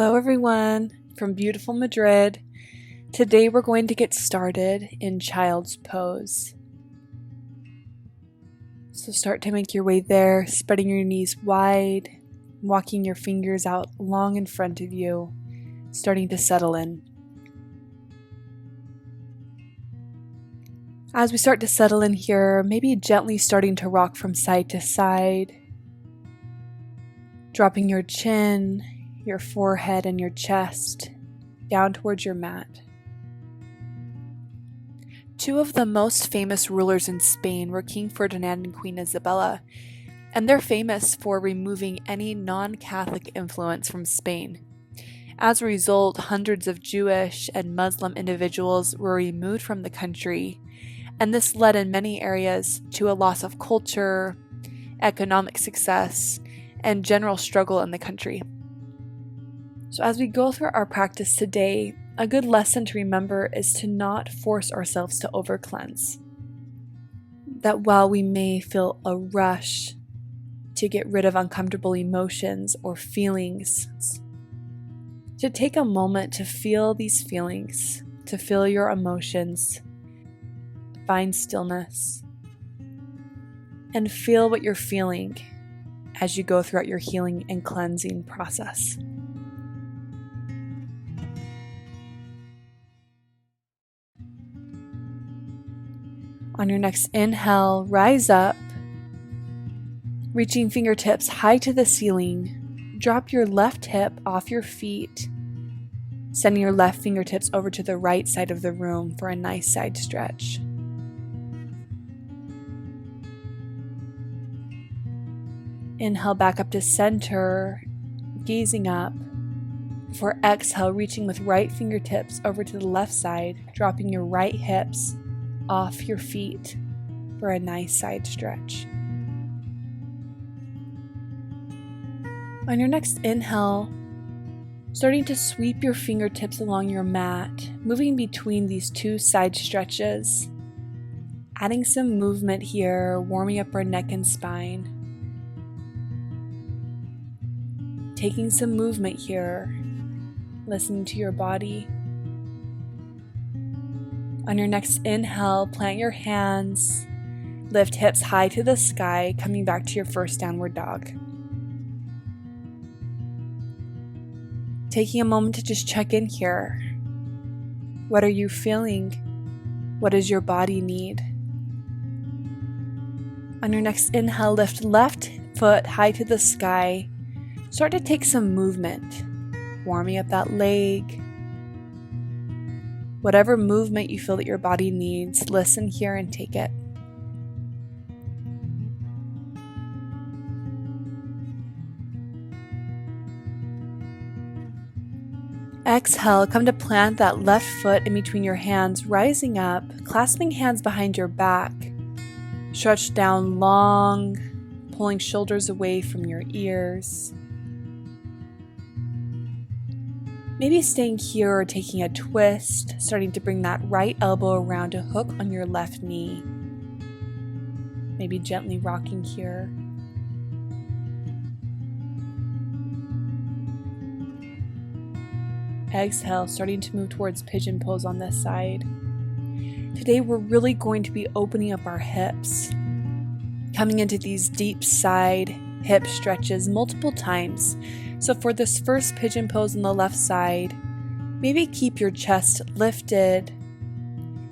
Hello everyone from beautiful Madrid. Today we're going to get started in child's pose. So start to make your way there, spreading your knees wide, walking your fingers out long in front of you, starting to settle in. As we start to settle in here, maybe gently starting to rock from side to side, dropping your chin, your forehead, and your chest down towards your mat. Two of the most famous rulers in Spain were King Ferdinand and Queen Isabella, and they're famous for removing any non-Catholic influence from Spain. As a result, hundreds of Jewish and Muslim individuals were removed from the country, and this led in many areas to a loss of culture, economic success, and general struggle in the country. So as we go through our practice today, a good lesson to remember is to not force ourselves to over-cleanse. That while we may feel a rush to get rid of uncomfortable emotions or feelings, to take a moment to feel these feelings, to feel your emotions, find stillness, and feel what you're feeling as you go throughout your healing and cleansing process. On your next inhale, rise up, reaching fingertips high to the ceiling. Drop your left hip off your feet, sending your left fingertips over to the right side of the room for a nice side stretch. Inhale back up to center, gazing up. For exhale, reaching with right fingertips over to the left side, dropping your right hips off your feet for a nice side stretch. On your next inhale, starting to sweep your fingertips along your mat, moving between these two side stretches, adding some movement here, warming up our neck and spine. Taking some movement here, listening to your body. On your next inhale, plant your hands, lift hips high to the sky, coming back to your first downward dog. Taking a moment to just check in here. What are you feeling? What does your body need? On your next inhale, lift left foot high to the sky. Start to take some movement, warming up that leg. Whatever movement you feel that your body needs, listen here and take it. Exhale, come to plant that left foot in between your hands, rising up, clasping hands behind your back. Stretch down long, pulling shoulders away from your ears. Maybe staying here or taking a twist, starting to bring that right elbow around to hook on your left knee. Maybe gently rocking here. Exhale, starting to move towards pigeon pose on this side. Today we're really going to be opening up our hips, coming into these deep side hip stretches multiple times. So for this first pigeon pose on the left side, maybe keep your chest lifted,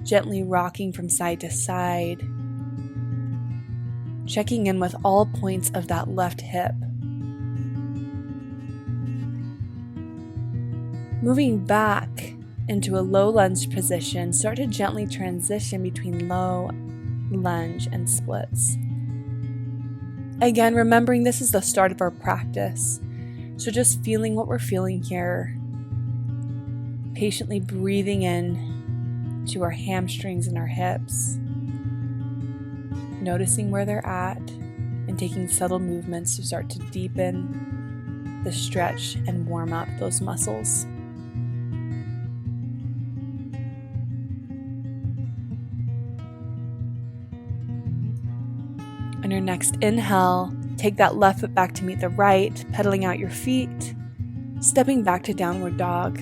gently rocking from side to side, checking in with all points of that left hip. Moving back into a low lunge position, start to gently transition between low, lunge, and splits. Again, remembering this is the start of our practice. So just feeling what we're feeling here, patiently breathing in to our hamstrings and our hips, noticing where they're at and taking subtle movements to start to deepen the stretch and warm up those muscles. On your next inhale, take that left foot back to meet the right, pedaling out your feet, Stepping back to downward dog.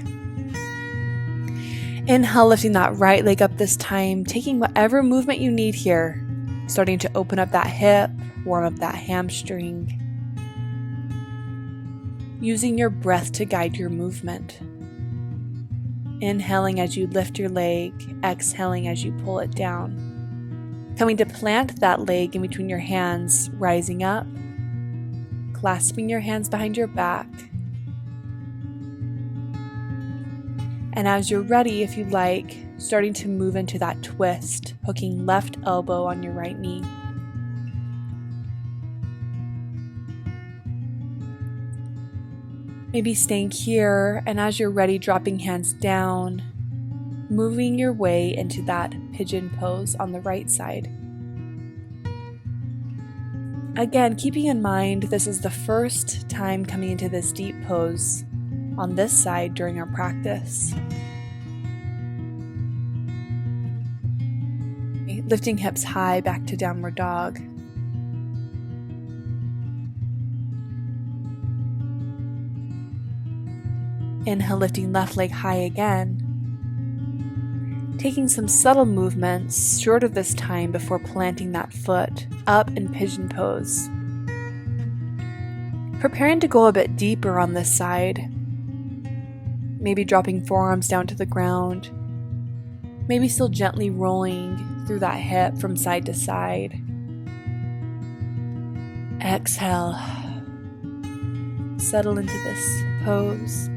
Inhale, lifting that right leg up this time, taking whatever movement you need here, starting to open up that hip, warm up that hamstring, using your breath to guide your movement. Inhaling as you lift your leg, exhaling as you pull it down. Coming to plant that leg in between your hands, rising up, clasping your hands behind your back. And as you're ready, if you like, starting to move into that twist, hooking left elbow on your right knee. Maybe staying here, and as you're ready, dropping hands down, moving your way into that pigeon pose on the right side. Again, keeping in mind this is the first time coming into this deep pose on this side during our practice. Lifting hips high back to downward dog. Inhale, lifting left leg high again. Taking some subtle movements short of this time before planting that foot up in pigeon pose. Preparing to go a bit deeper on this side. Maybe dropping forearms down to the ground. Maybe still gently rolling through that hip from side to side. Exhale. Settle into this pose.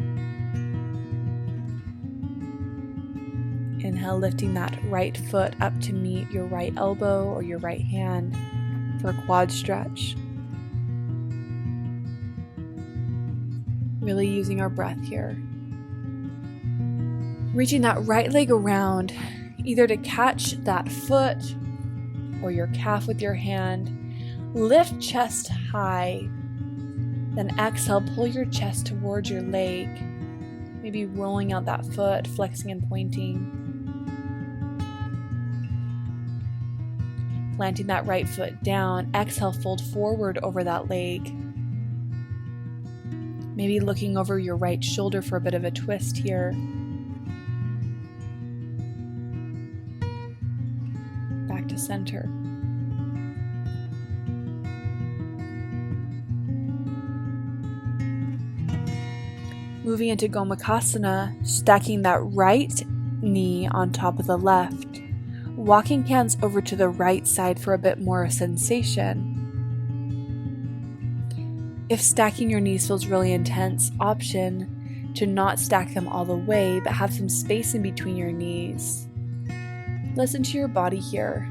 Inhale, lifting that right foot up to meet your right elbow or your right hand for a quad stretch. Really using our breath here. Reaching that right leg around, either to catch that foot or your calf with your hand. Lift chest high. Then exhale, pull your chest towards your leg. Maybe rolling out that foot, flexing and pointing. Planting that right foot down. Exhale, fold forward over that leg. Maybe looking over your right shoulder for a bit of a twist here. Back to center. Moving into Gomukhasana, stacking that right knee on top of the left. Walking hands over to the right side for a bit more sensation. If stacking your knees feels really intense, option to not stack them all the way, but have some space in between your knees. Listen to your body here.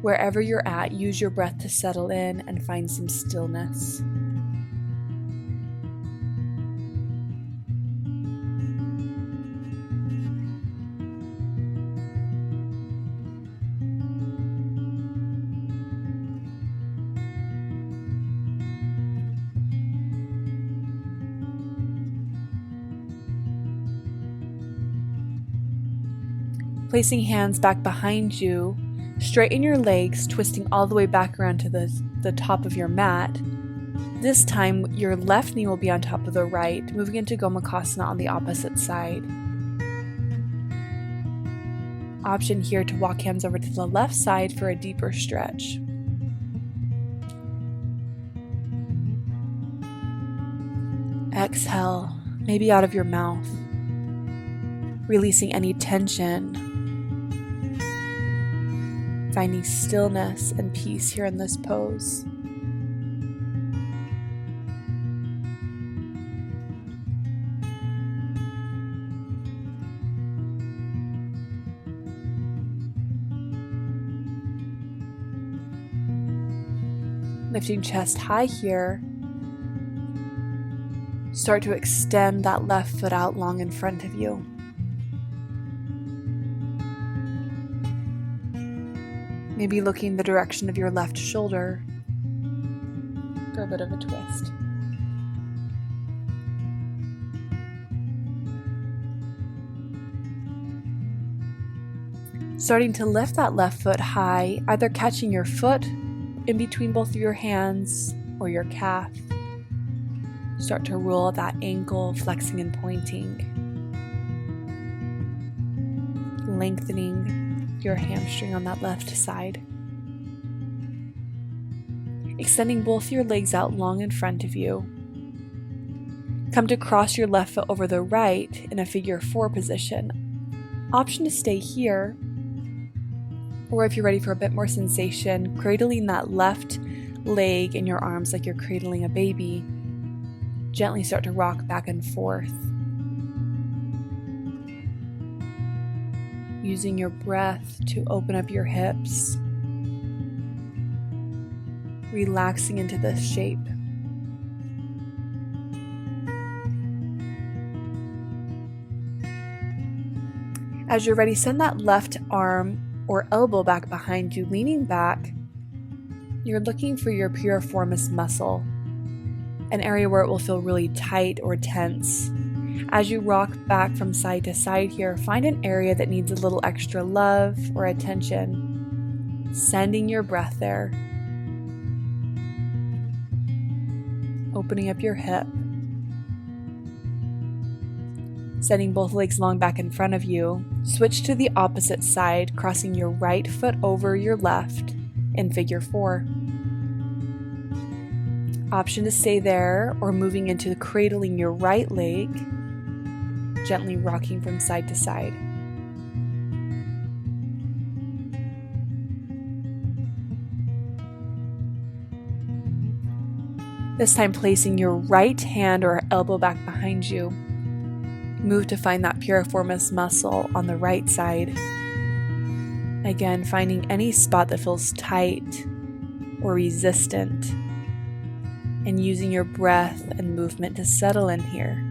Wherever you're at, use your breath to settle in and find some stillness. Placing hands back behind you, straighten your legs, twisting all the way back around to the top of your mat. This time, your left knee will be on top of the right, moving into Gomukhasana on the opposite side. Option here to walk hands over to the left side for a deeper stretch. Exhale, maybe out of your mouth, releasing any tension. Finding stillness and peace here in this pose. Lifting chest high here. Start to extend that left foot out long in front of you. Maybe looking the direction of your left shoulder for a bit of a twist. Starting to lift that left foot high, either catching your foot in between both of your hands or your calf. Start to roll that ankle, flexing and pointing. Lengthening your hamstring on that left side. Extending both your legs out long in front of you. Come to cross your left foot over the right in a figure 4 position. Option to stay here, or if you're ready for a bit more sensation, cradling that left leg in your arms like you're cradling a baby. Gently start to rock back and forth. Using your breath to open up your hips. Relaxing into this shape. As you're ready, send that left arm or elbow back behind you, leaning back. You're looking for your piriformis muscle, an area where it will feel really tight or tense. As you rock back from side to side here, find an area that needs a little extra love or attention, sending your breath there. Opening up your hip. Sending both legs long back in front of you. Switch to the opposite side, crossing your right foot over your left in figure 4. Option to stay there or moving into cradling your right leg, gently rocking from side to side. This time placing your right hand or elbow back behind you. Move to find that piriformis muscle on the right side. Again, finding any spot that feels tight or resistant, and using your breath and movement to settle in here.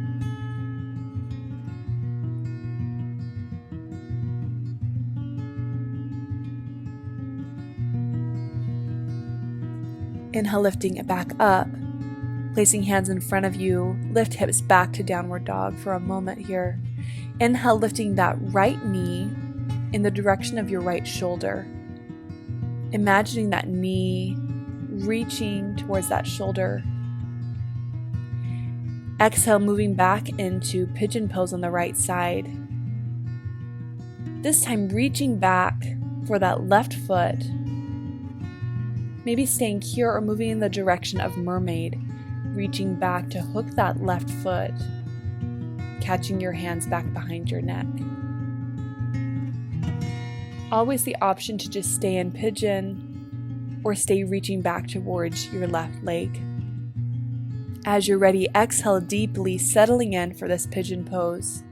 Inhale, lifting it back up. Placing hands in front of you, lift hips back to downward dog for a moment here. Inhale, lifting that right knee in the direction of your right shoulder. Imagining that knee reaching towards that shoulder. Exhale, moving back into pigeon pose on the right side. This time reaching back for that left foot. Maybe staying here or moving in the direction of mermaid. Reaching back to hook that left foot, catching your hands back behind your neck. Always the option to just stay in pigeon or stay reaching back towards your left leg. As you're ready, exhale deeply, settling in for this pigeon pose,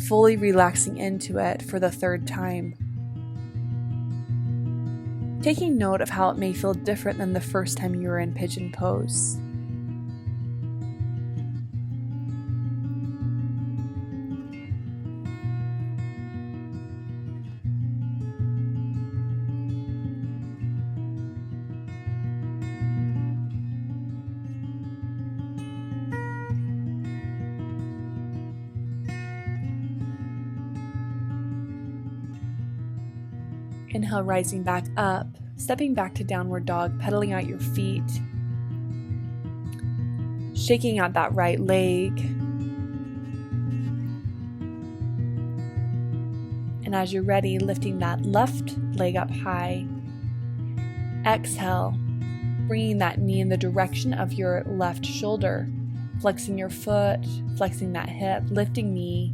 fully relaxing into it for the 3rd time. Taking note of how it may feel different than the first time you were in pigeon pose. Inhale, rising back up, stepping back to downward dog, pedaling out your feet, shaking out that right leg. And as you're ready, lifting that left leg up high. Exhale, bringing that knee in the direction of your left shoulder, flexing your foot, flexing that hip, lifting knee.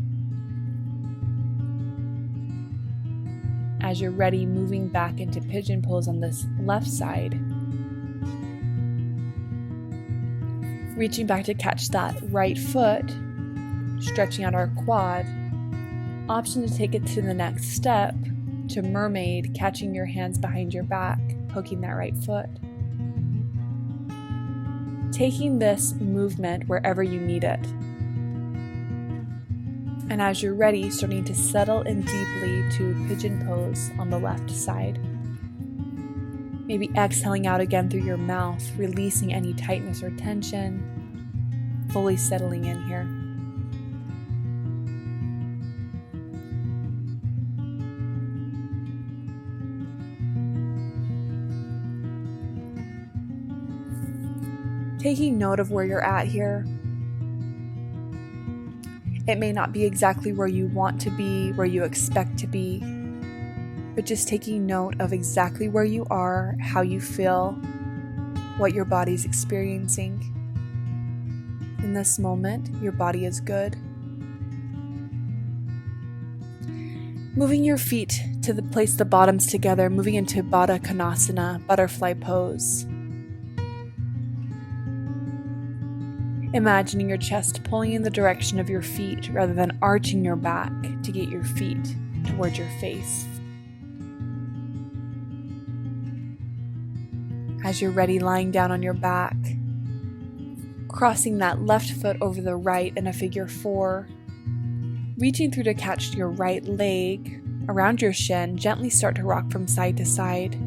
As you're ready, moving back into pigeon pose on this left side. Reaching back to catch that right foot, stretching out our quad. Option to take it to the next step, to mermaid, catching your hands behind your back, hooking that right foot. Taking this movement wherever you need it. And as you're ready, starting to settle in deeply to pigeon pose on the left side. Maybe exhaling out again through your mouth, releasing any tightness or tension, fully settling in here. Taking note of where you're at here. It may not be exactly where you want to be, where you expect to be, but just taking note of exactly where you are, how you feel, what your body's experiencing. In this moment, your body is good. Moving your feet to place the bottoms together, moving into Baddha Konasana, butterfly pose. Imagining your chest pulling in the direction of your feet rather than arching your back to get your feet towards your face. As you're ready, lying down on your back, crossing that left foot over the right in a figure 4, reaching through to catch your right leg around your shin, gently start to rock from side to side.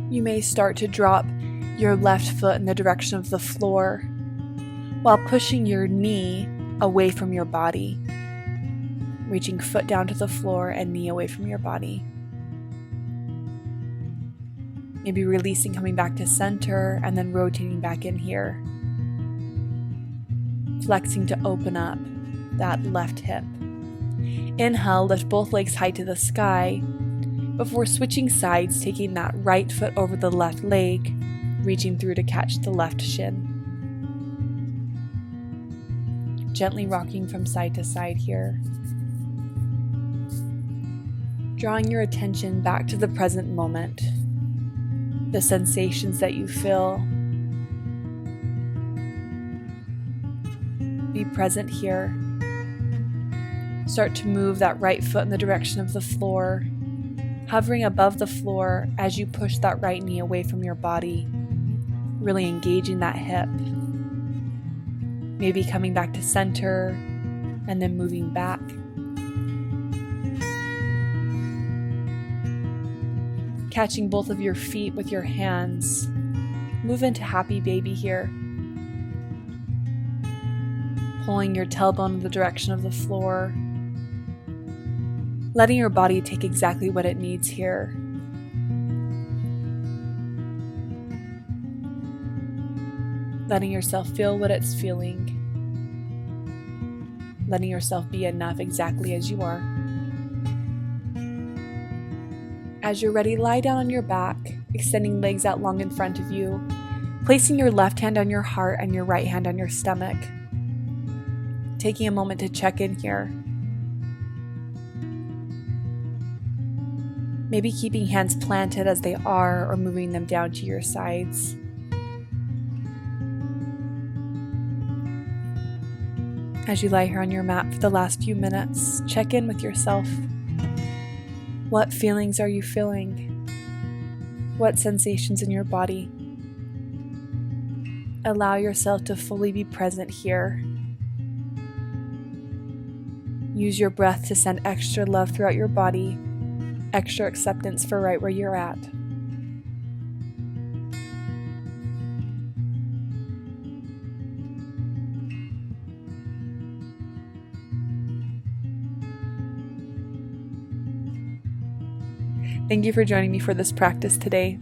You may start to drop your left foot in the direction of the floor while pushing your knee away from your body, reaching foot down to the floor and knee away from your body. Maybe releasing, coming back to center, and then rotating back in here. Flexing to open up that left hip. Inhale, lift both legs high to the sky. Before switching sides, taking that right foot over the left leg, reaching through to catch the left shin. Gently rocking from side to side here. Drawing your attention back to the present moment, the sensations that you feel. Be present here. Start to move that right foot in the direction of the floor, hovering above the floor as you push that right knee away from your body, really engaging that hip. Maybe coming back to center and then moving back. Catching both of your feet with your hands. Move into happy baby here. Pulling your tailbone in the direction of the floor. Letting your body take exactly what it needs here. Letting yourself feel what it's feeling. Letting yourself be enough exactly as you are. As you're ready, lie down on your back, extending legs out long in front of you, placing your left hand on your heart and your right hand on your stomach. Taking a moment to check in here. Maybe keeping hands planted as they are or moving them down to your sides. As you lie here on your mat for the last few minutes, check in with yourself. What feelings are you feeling? What sensations in your body? Allow yourself to fully be present here. Use your breath to send extra love throughout your body, extra acceptance for right where you're at. Thank you for joining me for this practice today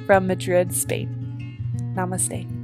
from Madrid, Spain. Namaste.